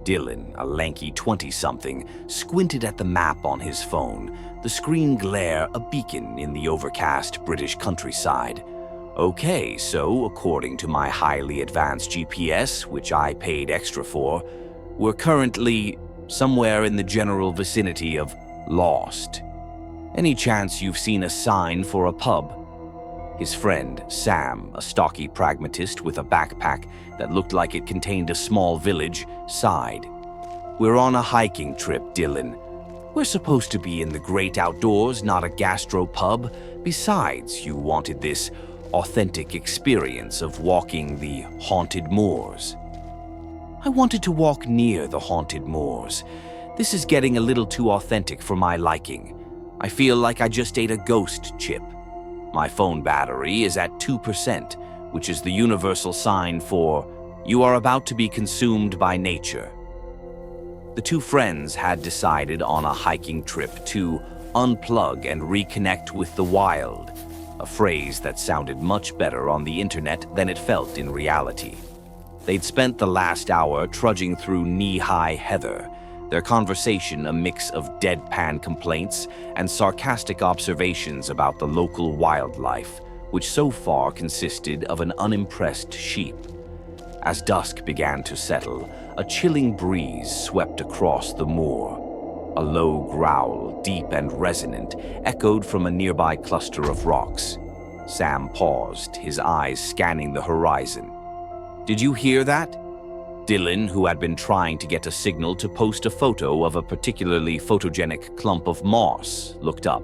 Dylan, a lanky 20-something, squinted at the map on his phone, the screen glare a beacon in the overcast British countryside. Okay, so according to my highly advanced GPS, which I paid extra for, we're currently somewhere in the general vicinity of Lost. Any chance you've seen a sign for a pub? His friend, Sam, a stocky pragmatist with a backpack that looked like it contained a small village, sighed. We're on a hiking trip, Dylan. We're supposed to be in the great outdoors, not a gastropub. Besides, you wanted this authentic experience of walking the haunted moors. I wanted to walk near the haunted moors. This is getting a little too authentic for my liking. I feel like I just ate a ghost chip. My phone battery is at 2%, which is the universal sign for you are about to be consumed by nature. The two friends had decided on a hiking trip to unplug and reconnect with the wild, a phrase that sounded much better on the internet than it felt in reality. They'd spent the last hour trudging through knee-high heather, their conversation a mix of deadpan complaints and sarcastic observations about the local wildlife, which so far consisted of an unimpressed sheep. As dusk began to settle, a chilling breeze swept across the moor. A low growl, deep and resonant, echoed from a nearby cluster of rocks. Sam paused, his eyes scanning the horizon. Did you hear that? Dylan, who had been trying to get a signal to post a photo of a particularly photogenic clump of moss, looked up.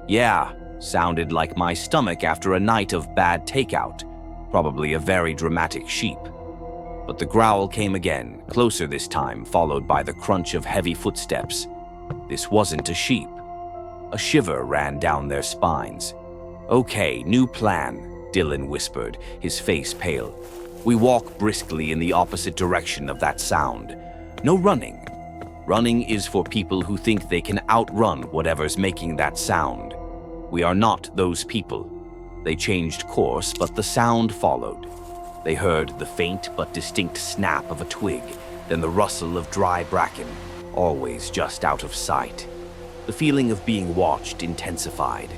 Yeah, sounded like my stomach after a night of bad takeout. Probably a very dramatic sheep. But the growl came again, closer this time, followed by the crunch of heavy footsteps. This wasn't a sheep. A shiver ran down their spines. Okay, new plan, Dylan whispered, his face pale. We walk briskly in the opposite direction of that sound. No running. Running is for people who think they can outrun whatever's making that sound. We are not those people. They changed course, but the sound followed. They heard the faint but distinct snap of a twig, then the rustle of dry bracken, always just out of sight. The feeling of being watched intensified.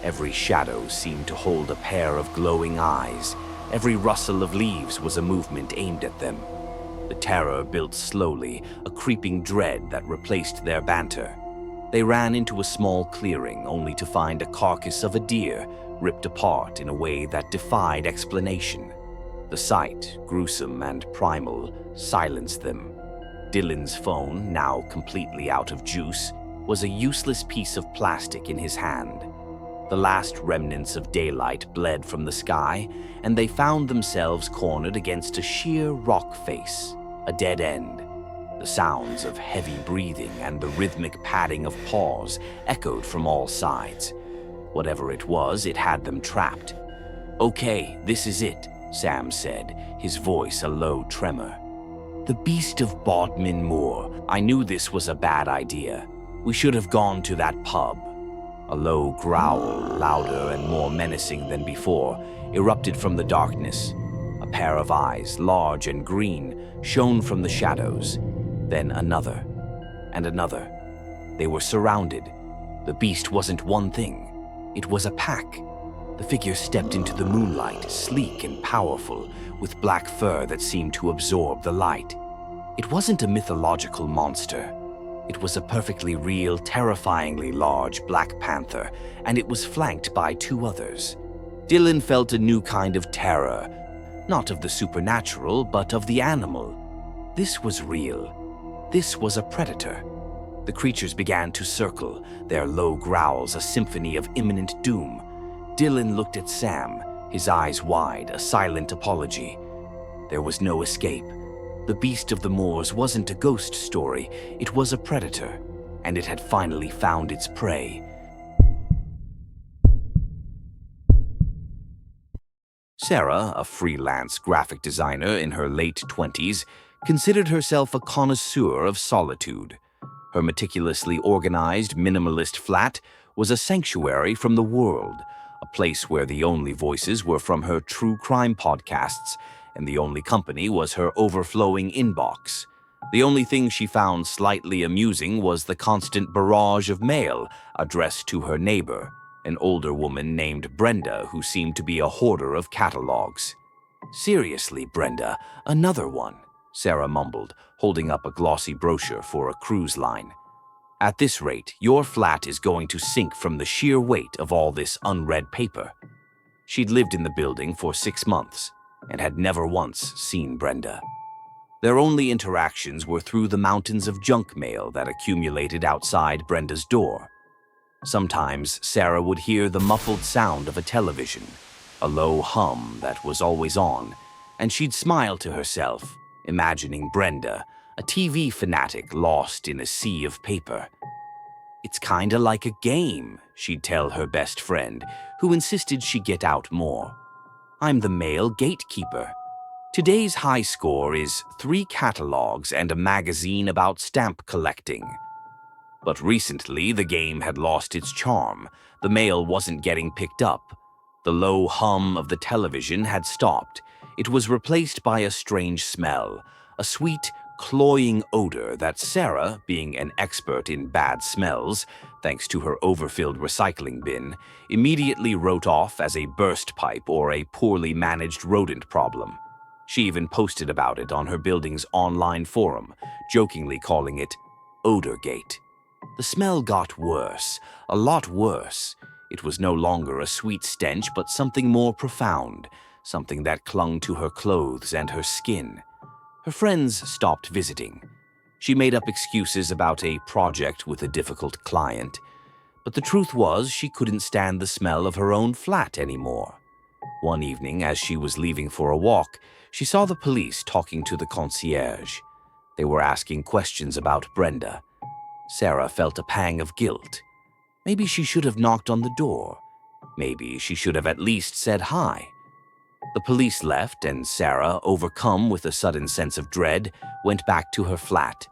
Every shadow seemed to hold a pair of glowing eyes. Every rustle of leaves was a movement aimed at them. The terror built slowly, a creeping dread that replaced their banter. They ran into a small clearing, only to find a carcass of a deer ripped apart in a way that defied explanation. The sight, gruesome and primal, silenced them. Dylan's phone, now completely out of juice, was a useless piece of plastic in his hand. The last remnants of daylight bled from the sky, and they found themselves cornered against a sheer rock face, a dead end. The sounds of heavy breathing and the rhythmic padding of paws echoed from all sides. Whatever it was, it had them trapped. Okay, this is it, Sam said, his voice a low tremor. The beast of Bodmin Moor. I knew this was a bad idea. We should have gone to that pub. A low growl, louder and more menacing than before, erupted from the darkness. A pair of eyes, large and green, shone from the shadows. Then another, and another. They were surrounded. The beast wasn't one thing. It was a pack. The figure stepped into the moonlight, sleek and powerful, with black fur that seemed to absorb the light. It wasn't a mythological monster. It was a perfectly real, terrifyingly large black panther, and it was flanked by two others. Dylan felt a new kind of terror, not of the supernatural, but of the animal. This was real. This was a predator. The creatures began to circle, their low growls a symphony of imminent doom. Dylan looked at Sam, his eyes wide, a silent apology. There was no escape. The beast of the moors wasn't a ghost story, it was a predator, and it had finally found its prey. Sarah, a freelance graphic designer in her late 20s, considered herself a connoisseur of solitude. Her meticulously organized, minimalist flat was a sanctuary from the world, a place where the only voices were from her true crime podcasts, and the only company was her overflowing inbox. The only thing she found slightly amusing was the constant barrage of mail addressed to her neighbor, an older woman named Brenda who seemed to be a hoarder of catalogs. "Seriously, Brenda, another one," Sarah mumbled, holding up a glossy brochure for a cruise line. "At this rate, your flat is going to sink from the sheer weight of all this unread paper." She'd lived in the building for 6 months and had never once seen Brenda. Their only interactions were through the mountains of junk mail that accumulated outside Brenda's door. Sometimes Sarah would hear the muffled sound of a television, a low hum that was always on, and she'd smile to herself, imagining Brenda, a TV fanatic lost in a sea of paper. "It's kinda like a game," she'd tell her best friend, who insisted she get out more. "I'm the mail gatekeeper. Today's high score is 3 catalogs and a magazine about stamp collecting." But recently, the game had lost its charm. The mail wasn't getting picked up. The low hum of the television had stopped. It was replaced by a strange smell, a sweet, cloying odor that Sarah, being an expert in bad smells, thanks to her overfilled recycling bin, immediately wrote off as a burst pipe or a poorly managed rodent problem. She even posted about it on her building's online forum, jokingly calling it Odorgate. The smell got worse, a lot worse. It was no longer a sweet stench, but something more profound, something that clung to her clothes and her skin. Her friends stopped visiting. She made up excuses about a project with a difficult client, but the truth was she couldn't stand the smell of her own flat anymore. One evening, as she was leaving for a walk, she saw the police talking to the concierge. They were asking questions about Brenda. Sarah felt a pang of guilt. Maybe she should have knocked on the door. Maybe she should have at least said hi. The police left, and Sarah, overcome with a sudden sense of dread, went back to her flat.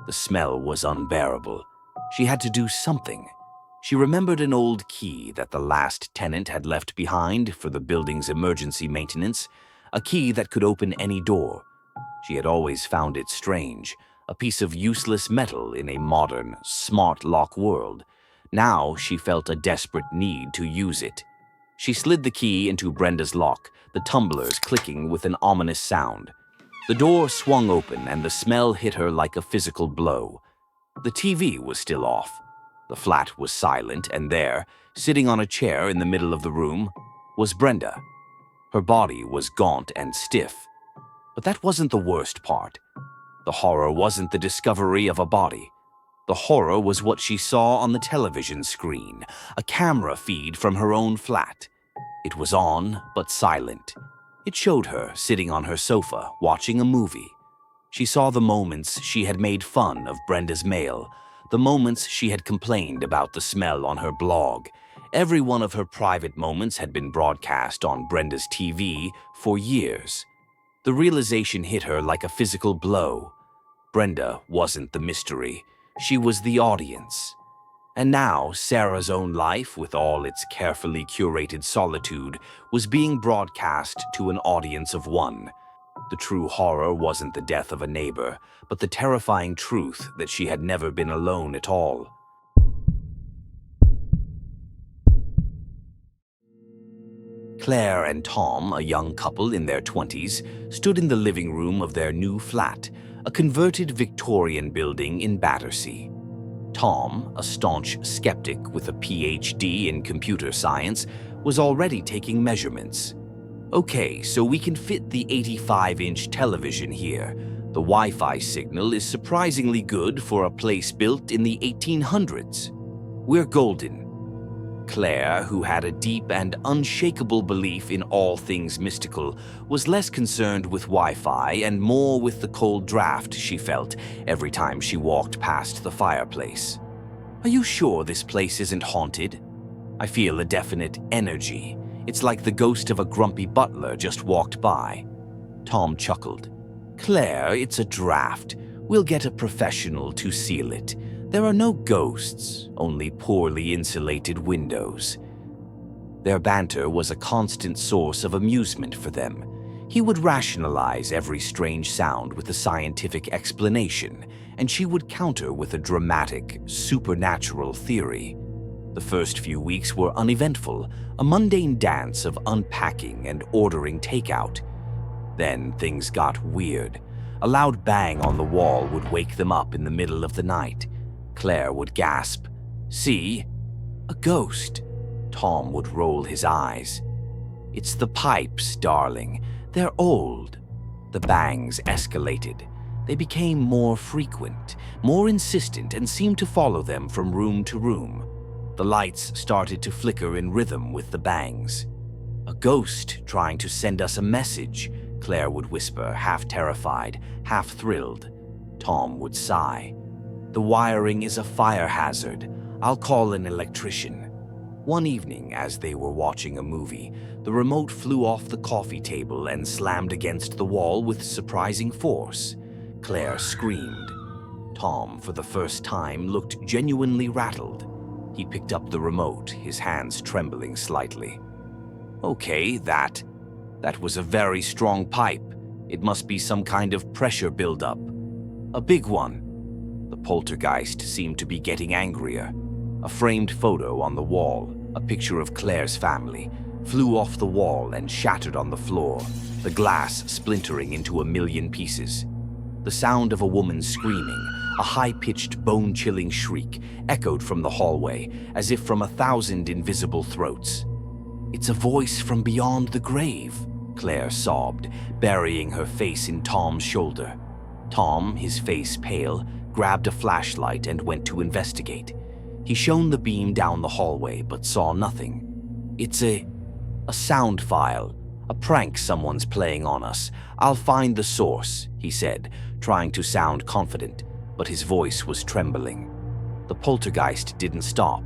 The smell was unbearable. She had to do something. She remembered an old key that the last tenant had left behind for the building's emergency maintenance, a key that could open any door. She had always found it strange, a piece of useless metal in a modern, smart lock world. Now she felt a desperate need to use it. She slid the key into Brenda's lock, the tumblers clicking with an ominous sound. The door swung open and the smell hit her like a physical blow. The TV was still off. The flat was silent, and there, sitting on a chair in the middle of the room, was Brenda. Her body was gaunt and stiff. But that wasn't the worst part. The horror wasn't the discovery of a body. The horror was what she saw on the television screen, a camera feed from her own flat. It was on, but silent. It showed her sitting on her sofa, watching a movie. She saw the moments she had made fun of Brenda's mail, the moments she had complained about the smell on her blog. Every one of her private moments had been broadcast on Brenda's TV for years. The realization hit her like a physical blow. Brenda wasn't the mystery. She was the audience. And now, Sarah's own life, with all its carefully curated solitude, was being broadcast to an audience of one. The true horror wasn't the death of a neighbor, but the terrifying truth that she had never been alone at all. Claire and Tom, a young couple in their 20s, stood in the living room of their new flat, a converted Victorian building in Battersea. Tom, a staunch skeptic with a PhD in computer science, was already taking measurements. "Okay, so we can fit the 85-inch television here. The Wi-Fi signal is surprisingly good for a place built in the 1800s. We're golden." Claire, who had a deep and unshakable belief in all things mystical, was less concerned with Wi-Fi and more with the cold draft she felt every time she walked past the fireplace. "Are you sure this place isn't haunted? I feel a definite energy. It's like the ghost of a grumpy butler just walked by." Tom chuckled. "Claire, it's a draft. We'll get a professional to seal it. There are no ghosts, only poorly insulated windows." Their banter was a constant source of amusement for them. He would rationalize every strange sound with a scientific explanation, and she would counter with a dramatic, supernatural theory. The first few weeks were uneventful, a mundane dance of unpacking and ordering takeout. Then things got weird. A loud bang on the wall would wake them up in the middle of the night. Claire would gasp, "See? A ghost." Tom would roll his eyes. "It's the pipes, darling. They're old." The bangs escalated. They became more frequent, more insistent, and seemed to follow them from room to room. The lights started to flicker in rhythm with the bangs. "A ghost trying to send us a message," Claire would whisper, half terrified, half thrilled. Tom would sigh. "The wiring is a fire hazard. I'll call an electrician." One evening, as they were watching a movie, the remote flew off the coffee table and slammed against the wall with surprising force. Claire screamed. Tom, for the first time, looked genuinely rattled. He picked up the remote, his hands trembling slightly. "Okay, that was a very strong pipe. It must be some kind of pressure buildup. A big one." The poltergeist seemed to be getting angrier. A framed photo on the wall, a picture of Claire's family, flew off the wall and shattered on the floor, the glass splintering into a million pieces. The sound of a woman screaming, a high-pitched, bone-chilling shriek, echoed from the hallway, as if from 1,000 invisible throats. "It's a voice from beyond the grave," Claire sobbed, burying her face in Tom's shoulder. Tom, his face pale, grabbed a flashlight and went to investigate. He shone the beam down the hallway, but saw nothing. "It's a sound file, a prank someone's playing on us. I'll find the source," he said, trying to sound confident, but his voice was trembling. The poltergeist didn't stop.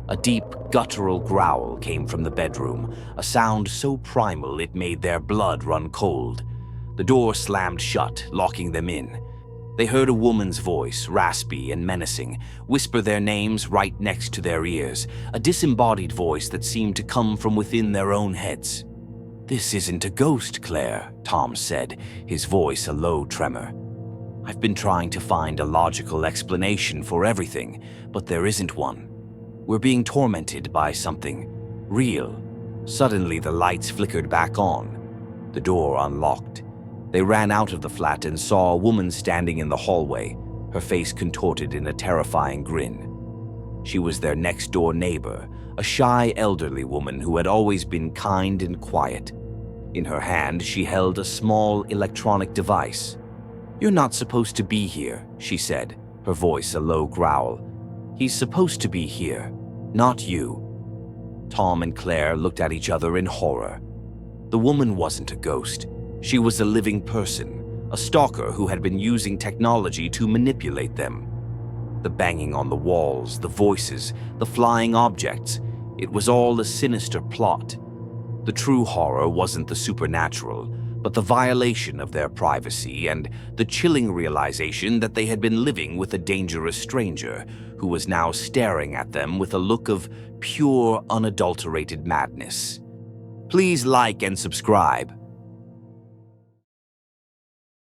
A deep, guttural growl came from the bedroom, a sound so primal it made their blood run cold. The door slammed shut, locking them in. They heard a woman's voice, raspy and menacing, whisper their names right next to their ears, a disembodied voice that seemed to come from within their own heads. "This isn't a ghost, Claire," Tom said, his voice a low tremor. "I've been trying to find a logical explanation for everything, but there isn't one. We're being tormented by something real." Suddenly, the lights flickered back on. The door unlocked. They ran out of the flat and saw a woman standing in the hallway, her face contorted in a terrifying grin. She was their next-door neighbor, a shy elderly woman who had always been kind and quiet. In her hand, she held a small electronic device. "You're not supposed to be here," she said, her voice a low growl. "He's supposed to be here, not you." Tom and Claire looked at each other in horror. The woman wasn't a ghost. She was a living person, a stalker who had been using technology to manipulate them. The banging on the walls, the voices, the flying objects, it was all a sinister plot. The true horror wasn't the supernatural, but the violation of their privacy and the chilling realization that they had been living with a dangerous stranger who was now staring at them with a look of pure, unadulterated madness. Please like and subscribe.